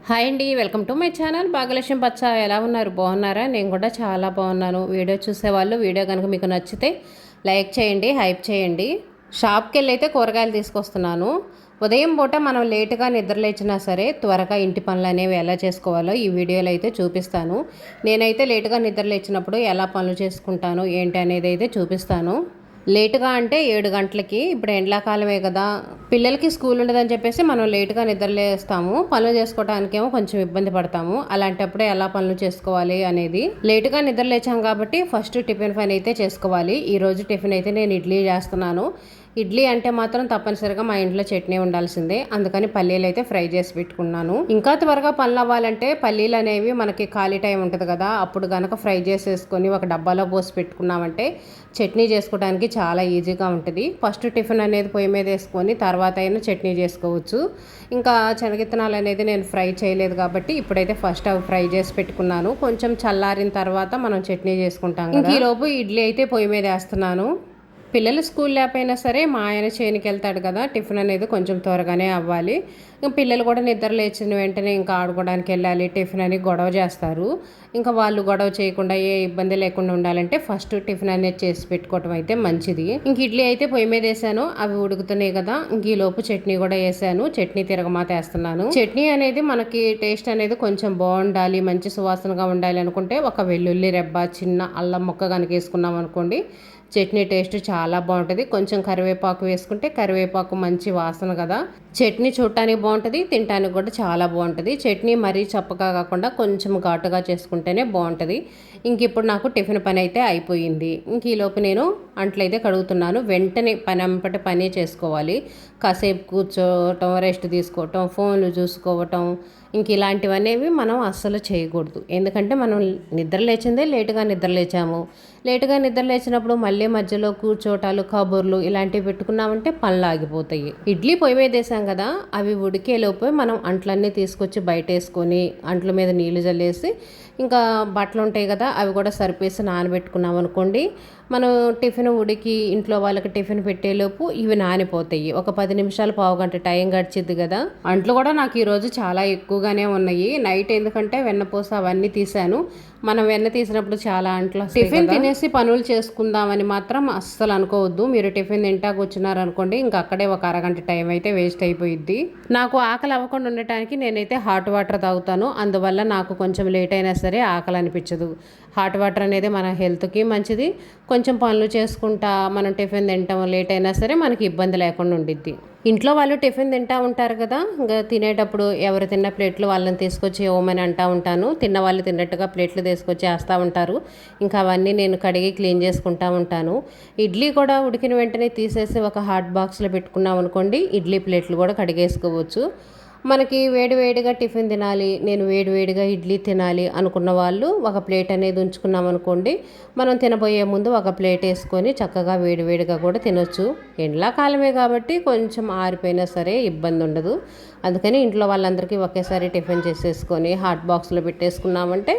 Hi అండి, welcome to my channel Bhagyalakshmi పచ్చ. ఎలా ఉన్నారు? బాగున్నారా? నేను కూడా చాలా బాగున్నాను. వీడియో చూసేవాళ్ళు వీడియో కనుక మీకు నచ్చితే లైక్ చేయండి, హైప్ చేయండి. షాప్కి వెళ్ళి అయితే కూరగాయలు తీసుకొస్తున్నాను. ఉదయం పూట మనం లేటుగా నిద్రలేచినా సరే త్వరగా ఇంటి పనులు అనేవి ఎలా చేసుకోవాలో ఈ వీడియోలో అయితే చూపిస్తాను. నేనైతే లేటుగా నిద్రలేచినప్పుడు ఎలా పనులు చేసుకుంటాను ఏంటి అనేది అయితే చూపిస్తాను. లేటుగా అంటే 7 గంటలకి. ఇప్పుడు ఎండాకాలమే కదా, పిల్లలకి స్కూల్ ఉండదని చెప్పేసి మనం లేటుగా నిద్రలేస్తాము. పనులు చేసుకోవడానికేమో కొంచెం ఇబ్బంది పడతాము. అలాంటప్పుడే ఎలా పనులు చేసుకోవాలి అనేది. లేటుగా నిద్రలేచాం కాబట్టి ఫస్ట్ టిఫిన్ పని అయితే చేసుకోవాలి. ఈరోజు టిఫిన్ అయితే నేను ఇడ్లీ చేస్తున్నాను. ఇడ్లీ అంటే మాత్రం తప్పనిసరిగా మా ఇంట్లో చట్నీ ఉండాల్సిందే. అందుకని పల్లీలు అయితే ఫ్రై చేసి పెట్టుకున్నాను. ఇంకా త్వరగా పనులు అవ్వాలంటే పల్లీలు అనేవి మనకి ఖాళీ టైం ఉంటుంది కదా, అప్పుడు కనుక ఫ్రై చేసేసుకొని ఒక డబ్బాలో పోసి పెట్టుకున్నామంటే చట్నీ చేసుకోవడానికి చాలా ఈజీగా ఉంటుంది. ఫస్ట్ టిఫిన్ అనేది పొయ్యి మీద వేసుకొని తర్వాత అయినా చట్నీ చేసుకోవచ్చు. ఇంకా శనగిత్తనాలు అనేది నేను ఫ్రై చేయలేదు కాబట్టి ఇప్పుడైతే ఫస్ట్ అవి ఫ్రై చేసి పెట్టుకున్నాను. కొంచెం చల్లారిన తర్వాత మనం చట్నీ చేసుకుంటాం కదా. ఈలోపు ఇడ్లీ అయితే పొయ్యి మీద వేస్తున్నాను. పిల్లలు స్కూల్ లేకపోయినా సరే మా ఆయన చేనికి వెళ్తాడు కదా, టిఫిన్ అనేది కొంచెం త్వరగానే అవ్వాలి. ఇంకా పిల్లలు కూడా నిద్ర లేచిన వెంటనే ఇంకా ఆడుకోవడానికి వెళ్ళాలి, టిఫిన్ అని గొడవ చేస్తారు. ఇంకా వాళ్ళు గొడవ చేయకుండా ఏ ఇబ్బంది లేకుండా ఉండాలంటే ఫస్ట్ టిఫిన్ అనేది చేసి పెట్టుకోవటం అయితే మంచిది. ఇంక ఇడ్లీ అయితే పొయ్యి మీద వేసాను, అవి ఉడుకుతున్నాయి కదా. ఇంక ఈ లోపు చట్నీ కూడా వేసాను. చట్నీ తిరగమాత వేస్తున్నాను. చట్నీ అనేది మనకి టేస్ట్ అనేది కొంచెం బాగుండాలి, మంచి సువాసనగా ఉండాలి అనుకుంటే ఒక వెల్లుల్లి రెబ్బ, చిన్న అల్లం ముక్క కనుక వేసుకున్నాం అనుకోండి, చట్నీ టేస్ట్ చాలా బాగుంటుంది. కొంచెం కరివేపాకు వేసుకుంటే కరివేపాకు మంచి వాసన కదా, చట్నీ చూడటానికి బాగుంటుంది, తినడానికి కూడా చాలా బాగుంటుంది. చట్నీ మరీ చప్పగా కాకుండా కొంచెం ఘాటుగా చేసుకుంటేనే బాగుంటుంది. ఇంక ఇప్పుడు నాకు టిఫిన్ పని అయితే అయిపోయింది. ఇంక ఈలోపు నేను అంట్లయితే కడుగుతున్నాను. వెంటనే పని చేసుకోవాలి. కాసేపు కూర్చోవటం, రెస్ట్ తీసుకోవటం, ఫోన్లు చూసుకోవటం, ఇంక ఇలాంటివనేవి మనం అస్సలు చేయకూడదు. ఎందుకంటే మనం నిద్ర లేచిందే లేటుగా నిద్ర లేచాము. లేటుగా నిద్ర లేచినప్పుడు మళ్ళీ మధ్యలో కూర్చోటాలు, కబుర్లు ఇలాంటివి పెట్టుకున్నామంటే పనులు ఆగిపోతాయి. ఇడ్లీ పొయ్యి మీద వేసాం కదా, అవి ఉడికేలోపు మనం అంట్లన్నీ తీసుకొచ్చి బయట వేసుకొని అంట్ల మీద నీళ్లు జల్లేసి ఇంకా బట్టలు ఉంటాయి కదా అవి కూడా సరిపేసి నానబెట్టుకున్నాం అనుకోండి, మనం టిఫిన్ ఉడికి ఇంట్లో వాళ్ళకి టిఫిన్ పెట్టేలోపు ఇవి నానిపోతాయి. ఒక 10 నిమిషాలు, పావు గంట టైం గడిచిద్ది కదా. అంట్లు కూడా నాకు ఈరోజు చాలా ఎక్కువగానే ఉన్నాయి. నైట్ ఎందుకంటే వెన్నపూస అవన్నీ తీసాను. మనం వెన్న తీసినప్పుడు చాలా అంట్లు టిఫిన్ తినేసి పనులు చేసుకుందామని మాత్రం అస్సలు అనుకోవద్దు. మీరు టిఫిన్ తింటా కూర్చున్నారనుకోండి, ఇంకా అక్కడే ఒక అరగంట టైం అయితే వేస్ట్ అయిపోయిద్ది. నాకు ఆకలి అవ్వకుండా ఉండటానికి నేనైతే హాట్ వాటర్ తాగుతాను. అందువల్ల నాకు కొంచెం లేట్ అయినా సరే ఆకలి అనిపించదు. హాట్ వాటర్ అనేది మన హెల్త్కి మంచిది. కొంచెం పనులు చేసుకుంటా మనం టిఫిన్ తింటాం లేట్ అయినా సరే మనకి ఇబ్బంది లేకుండా ఉండిద్ది. ఇంట్లో వాళ్ళు టిఫిన్ తింటూ ఉంటారు కదా, ఇంకా తినేటప్పుడు ఎవరు తిన్న ప్లేట్లు వాళ్ళని తీసుకొచ్చి ఇవ్వమని అంటూ ఉంటాను. తిన్న వాళ్ళు తిన్నట్టుగా ప్లేట్లు తీసుకొచ్చి వేస్తూ ఉంటారు. ఇంకా అవన్నీ నేను కడిగి క్లీన్ చేసుకుంటూ ఉంటాను. ఇడ్లీ కూడా ఉడికిన వెంటనే తీసేసి ఒక హాట్ బాక్స్లో పెట్టుకున్నాం అనుకోండి, ఇడ్లీ ప్లేట్లు కూడా కడిగేసుకోవచ్చు. మనకి వేడివేడిగా టిఫిన్ తినాలి, నేను వేడివేడిగా ఇడ్లీ తినాలి అనుకున్న వాళ్ళు ఒక ప్లేట్ అనేది ఉంచుకున్నాం అనుకోండి, మనం తినబోయే ముందు ఒక ప్లేట్ వేసుకొని చక్కగా వేడివేడిగా కూడా తినొచ్చు. ఎండాకాలమే కాబట్టి కొంచెం ఆరిపోయినా సరే ఇబ్బంది ఉండదు. అందుకని ఇంట్లో వాళ్ళందరికీ ఒకేసారి టిఫిన్ చేసేసుకొని హాట్ బాక్స్లో పెట్టేసుకున్నామంటే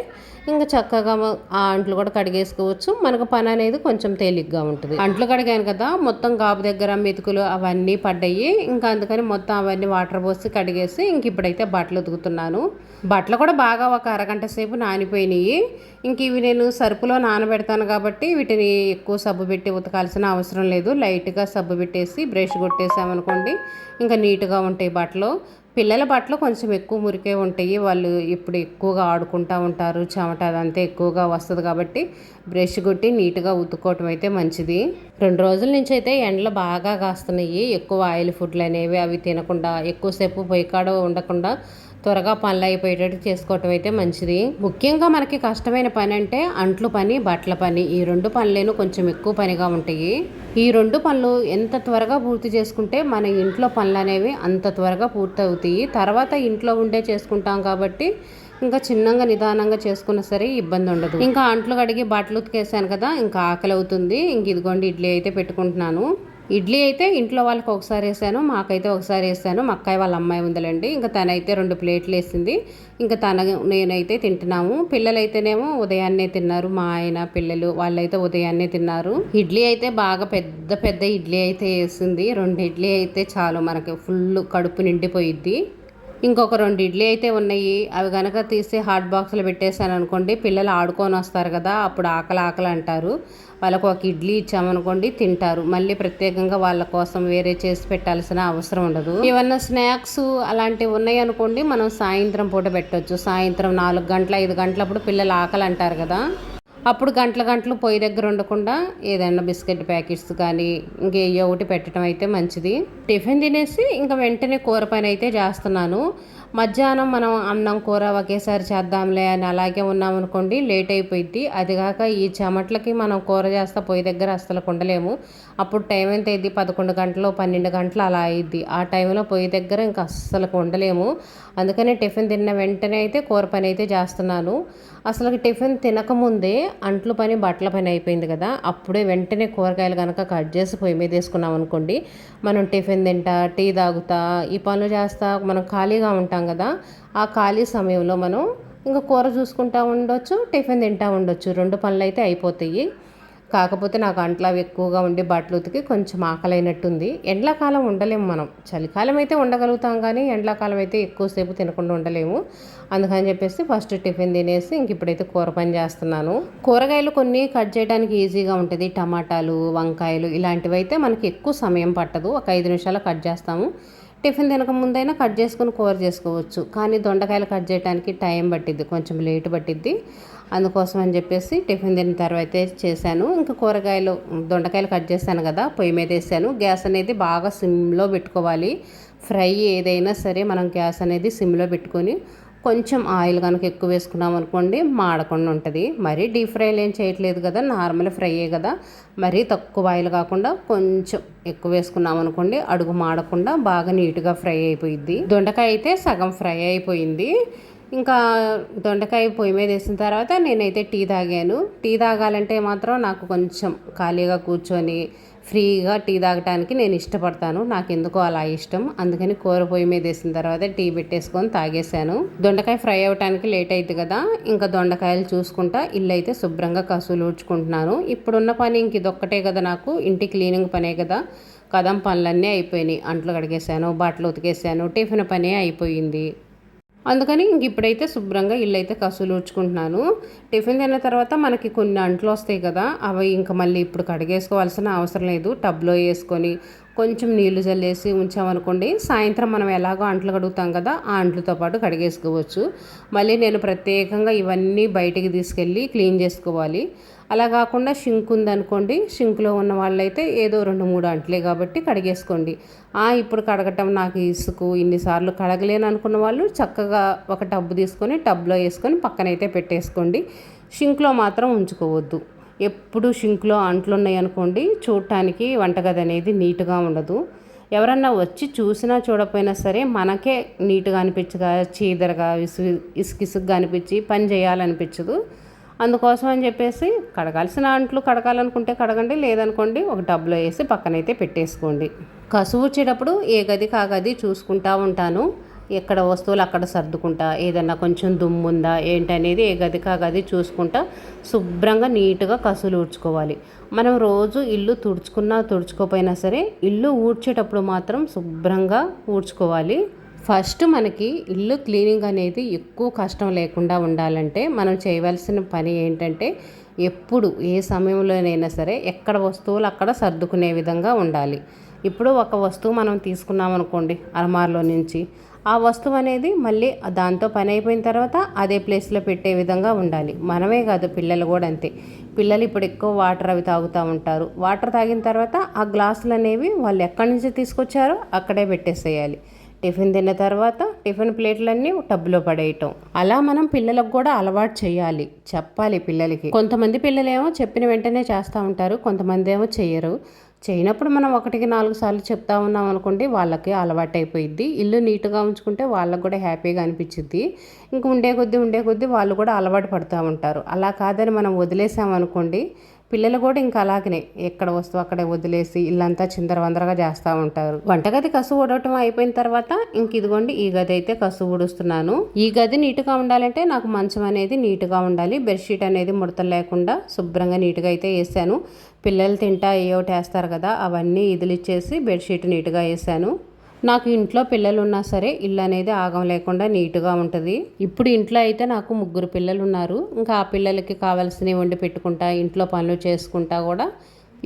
ఇంకా చక్కగా ఆ అంట్లు కూడా కడిగేసుకోవచ్చు. మనకు పని అనేది కొంచెం తేలిగ్గా ఉంటుంది. అంట్లు కడిగాను కదా, మొత్తం గాబు దగ్గర మెతుకులు అవన్నీ పడ్డాయి. ఇంకా అందుకని మొత్తం అవన్నీ వాటర్ పోసి కడిగేసి ఇంక ఇప్పుడైతే బట్టలు ఉతుకుతున్నాను. బట్టలు కూడా బాగా ఒక అరగంట సేపు నానిపోయినాయి. ఇంక ఇవి నేను సరుపులో నానబెడతాను కాబట్టి వీటిని ఎక్కువ సబ్బు పెట్టి ఉతకాల్సిన అవసరం లేదు. లైట్గా సబ్బు పెట్టేసి బ్రష్ కొట్టేసామనుకోండి ఇంకా నీట్గా ఉంటాయి బట్టలు. పిల్లల బట్టలు కొంచెం ఎక్కువ మురికే ఉంటాయి. వాళ్ళు ఇప్పుడు ఎక్కువగా ఆడుకుంటూ ఉంటారు, చెమట అదంతా ఎక్కువగా వస్తుంది కాబట్టి బ్రష్ కొట్టి నీట్గా ఉతుక్కోవటం అయితే మంచిది. 2 రోజుల నుంచి అయితే ఎండలు బాగా కాస్తున్నాయి. ఎక్కువ ఆయిల్ ఫుడ్లు అనేవి అవి తినకుండా ఎక్కువసేపు పొయ్యి కాడ ఉండకుండా త్వరగా పనులు అయిపోయేటట్టు చేసుకోవటం అయితే మంచిది. ముఖ్యంగా మనకి కష్టమైన పని అంటే అంట్లు పని, బట్టల పని. ఈ 2 పనులేను కొంచెం ఎక్కువ పనిగా ఉంటాయి. ఈ 2 పనులు ఎంత త్వరగా పూర్తి చేసుకుంటే మన ఇంట్లో పనులు అనేవి అంత త్వరగా పూర్తి అవుతాయి. తర్వాత ఇంట్లో ఉండే చేసుకుంటాం కాబట్టి ఇంకా చిన్నగా నిదానంగా చేసుకున్నా సరే ఇబ్బంది ఉండదు. ఇంకా అంట్లు కడిగి బట్టలు ఉతికేసాను కదా, ఇంకా ఆకలి అవుతుంది. ఇంక ఇదిగోండి ఇడ్లీ అయితే పెట్టుకుంటున్నాను. ఇడ్లీ అయితే ఇంట్లో వాళ్ళకి ఒకసారి వేసాను, మాకైతే ఒకసారి వేసాను. మా అక్కయ్య వాళ్ళ అమ్మాయి ఉందిలేండి, ఇంకా తనైతే 2 ప్లేట్లు వేసింది. ఇంకా నేనైతే తింటున్నాము. పిల్లలైతేనేమో ఉదయాన్నే తిన్నారు. మా ఆయన పిల్లలు వాళ్ళైతే ఉదయాన్నే తిన్నారు. ఇడ్లీ అయితే బాగా పెద్ద పెద్ద ఇడ్లీ అయితే వేసింది. 2 ఇడ్లీ అయితే చాలు మనకి ఫుల్ కడుపు నిండిపోయిద్ది. ఇంకొక 2 ఇడ్లీ అయితే ఉన్నాయి. అవి గనక తీసి హాట్ బాక్స్‌లో పెట్టేసాను అనుకోండి, పిల్లలు ఆడుకొని వస్తారు కదా! అప్పుడు ఆకలి ఆకలి అంటారు. వాళ్ళకు ఒక ఇడ్లీ ఇచ్చామనుకోండి తింటారు. మళ్ళీ ప్రత్యేకంగా వాళ్ళ కోసం వేరే చేసి పెట్టాల్సిన అవసరం ఉండదు. ఏమన్నా స్నాక్స్ అలాంటివి ఉన్నాయనుకోండి, మనం సాయంత్రం పూట పెట్టొచ్చు. సాయంత్రం 4 గంటల 5 గంటలప్పుడు పిల్లలు ఆకలి అంటారు కదా! అప్పుడు గంటలు గంటలు పొయ్యి దగ్గర ఉండకుండా ఏదైనా బిస్కెట్ ప్యాకెట్స్ కానీ ఇంకేయో ఒకటి పెట్టడం అయితే మంచిది. టిఫిన్ తినేసి ఇంకా వెంటనే కూర పని అయితే చేస్తున్నాను. మధ్యాహ్నం మనం అన్నం కూర ఒకేసారి చేద్దాంలే అని అలాగే ఉన్నామనుకోండి, లేట్ అయిపోయింది. అదిగాక ఈ చెమట్లకి మనం కూర చేస్తా పొయ్యి దగ్గర అస్సలు ఉండలేము. అప్పుడు టైం ఎంత అయింది, 11 గంటలు 12 గంటలు అలా అయింది. ఆ టైంలో పొయ్యి దగ్గర ఇంకా అస్సలు ఉండలేము. అందుకని టిఫిన్ తిన్న వెంటనే అయితే కూర పని అయితే చేస్తున్నాను. అసలు టిఫిన్ తినకముందే అంట్లు పని బట్టల పని అయిపోయింది కదా! అప్పుడే వెంటనే కూరగాయలు కనుక కట్ చేసి పొయ్యి మీద వేసుకున్నాం అనుకోండి, మనం టిఫిన్ తింటా టీ తాగుతా ఈ పనులు చేస్తా మనం ఖాళీగా ఉంటాం కదా! ఆ ఖాళీ సమయంలో మనం ఇంకా కూర చూసుకుంటా ఉండొచ్చు, టిఫిన్ తింటా ఉండొచ్చు. 2 పనులు అయితే అయిపోతాయి. కాకపోతే నాకు అంట్లు అవి ఎక్కువగా ఉండి బట్టలు ఉతికి కొంచెం ఆకలైనట్టుంది. ఎండాకాలం ఉండలేము మనం. చలికాలం అయితే ఉండగలుగుతాం కానీ ఎండాకాలం అయితే ఎక్కువసేపు తినకుండా ఉండలేము. అందుకని చెప్పేసి ఫస్ట్ టిఫిన్ తినేసి ఇంక ఇప్పుడైతే కూర పని చేస్తున్నాను. కూరగాయలు కొన్ని కట్ చేయడానికి ఈజీగా ఉంటుంది. టమాటాలు, వంకాయలు ఇలాంటివి అయితే మనకి ఎక్కువ సమయం పట్టదు. ఒక 5 నిమిషాలు కట్ చేస్తాము. టిఫిన్ తినక ముందైనా కట్ చేసుకుని కూర చేసుకోవచ్చు. కానీ దొండకాయలు కట్ చేయడానికి టైం పట్టిద్ది, కొంచెం లేట్ పట్టిద్ది. అందుకోసం అని చెప్పేసి టిఫిన్ తిన్న తర్వాత చేశాను. ఇంకా కూరగాయలు దొండకాయలు కట్ చేశాను కదా, పొయ్యి మీద వేసాను. గ్యాస్ అనేది బాగా సిమ్లో పెట్టుకోవాలి. ఫ్రై ఏదైనా సరే మనం గ్యాస్ అనేది సిమ్లో పెట్టుకొని కొంచెం ఆయిల్ కనుక ఎక్కువ వేసుకున్నాం అనుకోండి మాడకుండా ఉంటుంది. మరీ డీప్ ఫ్రైలు ఏం చేయట్లేదు కదా, నార్మల్ ఫ్రైయే కదా. మరీ తక్కువ ఆయిల్ కాకుండా కొంచెం ఎక్కువ వేసుకున్నాం అనుకోండి అడుగు మాడకుండా బాగా నీట్గా ఫ్రై అయిపోయింది. దొండకాయ అయితే సగం ఫ్రై అయిపోయింది. ఇంకా దొండకాయ పొయ్యి మీద వేసిన తర్వాత నేనైతే టీ తాగాను. టీ తాగాలంటే మాత్రం నాకు కొంచెం ఖాళీగా కూర్చొని ఫ్రీగా టీ తాగటానికి నేను ఇష్టపడతాను. నాకు ఎందుకో అలా ఇష్టం. అందుకని కూర పొయ్యి మీద వేసిన తర్వాత టీ పెట్టేసుకొని తాగేశాను. దొండకాయ ఫ్రై అవ్వటానికి లేట్ అయింది కదా, ఇంకా దొండకాయలు చూసుకుంటా ఇల్లు అయితే శుభ్రంగా కసులు ఊడ్చుకుంటున్నాను. ఇప్పుడున్న పని ఇంక ఇదొక్కటే కదా, నాకు ఇంటి క్లీనింగ్ పనే కదా. కదం పనులన్నీ అయిపోయినాయి. అంట్లు కడిగేశాను, బట్టలు ఉతికేసాను, టిఫిన్ పనే అయిపోయింది. అందుకని ఇంక ఇప్పుడైతే శుభ్రంగా ఇల్లు అయితే కసులు ఊడ్చుకుంటున్నాను. టిఫిన్ తిన్న తర్వాత మనకి కొన్ని అంట్లు వస్తాయి కదా, అవి ఇంకా మళ్ళీ ఇప్పుడు కడిగేసుకోవాల్సిన అవసరం లేదు. టబ్లో వేసుకొని కొంచెం నీళ్లు జల్లేసి ఉంచామనుకోండి, సాయంత్రం మనం ఎలాగో అంట్లు కడుగుతాం కదా, ఆ అంట్లతో పాటు కడిగేసుకోవచ్చు. మళ్ళీ నేను ప్రత్యేకంగా ఇవన్నీ బయటికి తీసుకెళ్ళి క్లీన్ చేసుకోవాలి. అలా కాకుండా షింక్ ఉందనుకోండి, షింక్లో ఉన్న వాళ్ళైతే ఏదో 2-3 అంట్లే కాబట్టి కడిగేసుకోండి. ఇప్పుడు కడగటం నాకు ఇసుకు, ఇన్నిసార్లు కడగలేను అనుకున్న వాళ్ళు చక్కగా ఒక టబ్బు తీసుకొని టబ్లో వేసుకొని పక్కనైతే పెట్టేసుకోండి. షింక్లో మాత్రం ఉంచుకోవద్దు. ఎప్పుడు షింక్లో అంట్లు ఉన్నాయి అనుకోండి, చూడటానికి వంటగది అనేది నీట్గా ఉండదు. ఎవరన్నా వచ్చి చూసినా చూడకపోయినా సరే మనకే నీట్గా అనిపించగా, చీదరగా, ఇసుకిసుగ్గా అనిపించి పని చేయాలనిపించదు. అందుకోసం అని చెప్పేసి కడగాల్సిన అంట్లు కడగాలనుకుంటే కడగండి, లేదనుకోండి ఒక టబ్లో వేసి పక్కనైతే పెట్టేసుకోండి. కసువు వచ్చేటప్పుడు ఏ గదికి ఆ గది చూసుకుంటా ఉంటాను. ఎక్కడ వస్తువులు అక్కడ సర్దుకుంటా, ఏదన్నా కొంచెం దుమ్ము ఉందా ఏంటనేది ఏ గదికి ఆ గది చూసుకుంటా శుభ్రంగా నీట్గా కసులు ఊడ్చుకోవాలి. మనం రోజు ఇల్లు తుడుచుకున్నా తుడుచుకోపోయినా సరే ఇల్లు ఊడ్చేటప్పుడు మాత్రం శుభ్రంగా ఊడ్చుకోవాలి. ఫస్ట్ మనకి ఇల్లు క్లీనింగ్ అనేది ఎక్కువ కష్టం లేకుండా ఉండాలంటే మనం చేయవలసిన పని ఏంటంటే, ఎప్పుడు ఏ సమయంలోనైనా సరే ఎక్కడ వస్తువులు అక్కడ సర్దుకునే విధంగా ఉండాలి. ఇప్పుడు ఒక వస్తువు మనం తీసుకున్నాం అనుకోండి అలమార్లో నుంచి, ఆ వస్తువు అనేది మళ్ళీ దాంతో పని అయిపోయిన తర్వాత అదే ప్లేస్లో పెట్టే విధంగా ఉండాలి. మనమే కాదు, పిల్లలు కూడా అంతే. పిల్లలు ఇప్పుడు ఎక్కువ వాటర్ అవి తాగుతూ ఉంటారు. వాటర్ తాగిన తర్వాత ఆ గ్లాసులు అనేవి వాళ్ళు ఎక్కడి నుంచి తీసుకొచ్చారో అక్కడే పెట్టేసేయాలి. టిఫిన్ తిన్న తర్వాత టిఫిన్ ప్లేట్లన్నీ టబ్లో పడేయటం. అలా మనం పిల్లలకు కూడా అలవాటు చేయాలి, చెప్పాలి పిల్లలకి. కొంతమంది పిల్లలేమో చెప్పిన వెంటనే చేస్తూ ఉంటారు, కొంతమంది ఏమో చెయ్యరు. చేయనప్పుడు మనం 1-4 సార్లు చెప్తా ఉన్నాం అనుకోండి, వాళ్ళకి అలవాటు అయిపోయిద్ది. ఇల్లు నీట్గా ఉంచుకుంటే వాళ్ళకు కూడా హ్యాపీగా అనిపించిద్ది. ఇంక ఉండే కొద్దీ వాళ్ళు కూడా అలవాటు పడుతూ ఉంటారు. అలా కాదని మనం వదిలేసామనుకోండి, పిల్లలు కూడా ఇంకా అలాగనే ఎక్కడ వస్తువు అక్కడే వదిలేసి ఇల్లంతా చిందరవందరగా చేస్తూ ఉంటారు. వంటగది కసు ఊడటం అయిపోయిన తర్వాత ఇంక ఇదిగోండి ఈ గది అయితే కసు ఊడుస్తున్నాను. ఈ గది నీట్గా ఉండాలంటే నాకు మంచం అనేది నీట్గా ఉండాలి. బెడ్షీట్ అనేది ముడతలు లేకుండా శుభ్రంగా నీట్గా అయితే వేసాను. పిల్లలు తింటా ఏ ఒకటి వేస్తారు కదా, అవన్నీ ఇదిలిచ్చేసి బెడ్షీట్ నీట్గా వేసాను. నాకు ఇంట్లో పిల్లలు ఉన్నా సరే ఇల్లు అనేది ఆగం లేకుండా నీట్గా ఉంటుంది. ఇప్పుడు ఇంట్లో అయితే నాకు 3 పిల్లలు ఉన్నారు. ఇంకా ఆ పిల్లలకి కావాల్సినవి వండి పెట్టుకుంటా, ఇంట్లో పనులు చేసుకుంటా కూడా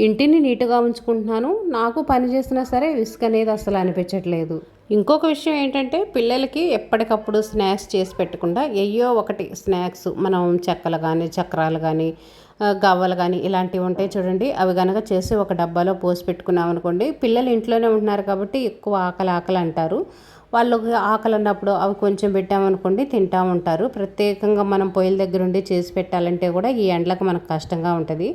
ఇంటిని నీట్గా ఉంచుకుంటున్నాను. నాకు పని చేసినా సరే విసుగు అనేది అసలు అనిపించట్లేదు. ఇంకొక విషయం ఏంటంటే పిల్లలకి ఎప్పటికప్పుడు స్నాక్స్ చేసి పెట్టకుండా ఎయ్యో ఒకటి స్నాక్స్ మనం చెక్కలు కానీ చక్రాలు కానీ గవ్వలు కానీ ఇలాంటివి ఉంటాయి చూడండి, అవి కనుక చేసి ఒక డబ్బాలో పోసి పెట్టుకున్నాం అనుకోండి, పిల్లలు ఇంట్లోనే ఉంటున్నారు కాబట్టి ఎక్కువ ఆకలి ఆకలి అంటారు. వాళ్ళకి ఆకలి అన్నప్పుడు అవి కొంచెం పెట్టామనుకోండి తింటూ ఉంటారు. ప్రత్యేకంగా మనం పొయ్యిల దగ్గర ఉండి చేసి పెట్టాలంటే కూడా ఈ ఎండలకు మనకు కష్టంగా ఉంటుంది.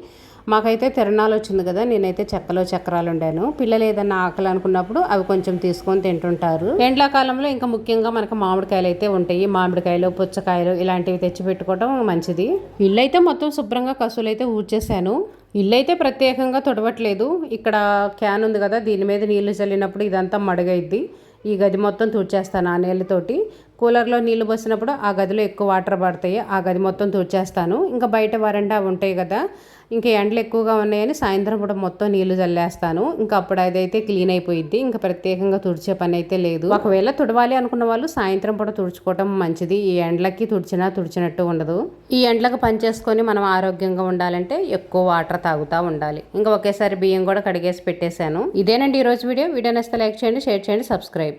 మాకైతే తిరణాలు వచ్చింది కదా, నేనైతే చెక్కలో చక్రాలు ఉండాను. పిల్లలు ఏదన్నా ఆకలి అనుకున్నప్పుడు అవి కొంచెం తీసుకొని తింటుంటారు. ఎండాకాలంలో ఇంకా ముఖ్యంగా మనకు మామిడికాయలు అయితే ఉంటాయి. మామిడికాయలు, పుచ్చకాయలు ఇలాంటివి తెచ్చి పెట్టుకోవడం మంచిది. ఇల్లు అయితే మొత్తం శుభ్రంగా కసులు అయితే ఊడ్చేసాను. ఇల్లు అయితే ప్రత్యేకంగా తొడవట్లేదు. ఇక్కడ క్యాన్ ఉంది కదా, దీని మీద నీళ్లు చల్లినప్పుడు ఇదంతా మడుగైద్ది. ఈ గది మొత్తం తుడిచేస్తాను ఆ నీళ్ళతోటి. కూలర్లో నీళ్లు పోసినప్పుడు ఆ గదిలో ఎక్కువ వాటర్ పడతాయి, ఆ గది మొత్తం తుడిచేస్తాను. ఇంకా బయట వరండా ఉంటాయి కదా, ఇంకా ఎండలు ఎక్కువగా ఉన్నాయని సాయంత్రం కూడా మొత్తం నీళ్లు చల్లేస్తాను. ఇంకా అప్పుడు అదైతే క్లీన్ అయిపోయిద్ది. ఇంకా ప్రత్యేకంగా తుడిచే పని అయితే లేదు. ఒకవేళ తుడవాలి అనుకున్న వాళ్ళు సాయంత్రం పూట తుడుచుకోవటం మంచిది. ఈ ఎండలకి తుడిచినట్టు ఉండదు. ఈ ఎండలకు పని చేసుకొని మనం ఆరోగ్యంగా ఉండాలంటే ఎక్కువ వాటర్ తాగుతూ ఉండాలి. ఇంకా ఒకేసారి బియ్యం కూడా కడిగేసి పెట్టేశాను. ఇదేనండి ఈరోజు వీడియో. వీడియో నచ్చితే లైక్ చేయండి, షేర్ చేయండి, సబ్స్క్రైబ్.